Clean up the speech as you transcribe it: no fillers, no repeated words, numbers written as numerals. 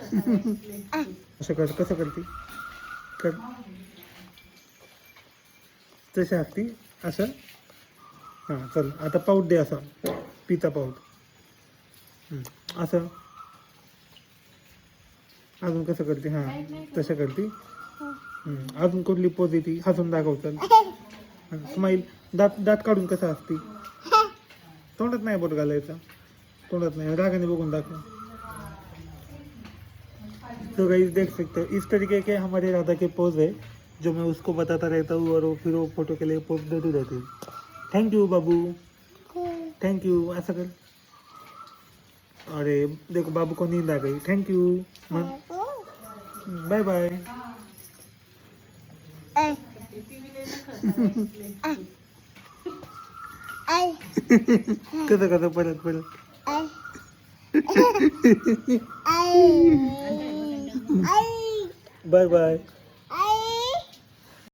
असं कर, कसं करते कर, तशी असती असं. हां चल आता पाऊट दे असा, पिता पाऊट. असं अजून कसं करते, हां तसं करते. अजून कुठली पोज येते, हसून दाखव चल. स्माईल, दात दात काढून कसं असते, तोंडात नाही बोट घालायचं, तोंडात नहीं, रागाने बघून दाखव. तो गाइस देख सकते हो इस तरीके के हमारे राधा के पोज है जो मैं उसको बताता रहता हूँ और वो फिर वो फोटो के लिए पोज देती रहती है. थैंक यू बाबू, थैंक यू ऐसा कर. अरे देखो बाबू को नींद आ गई. Thank you, bye bye. कसं कसं परत परत. Bye bye.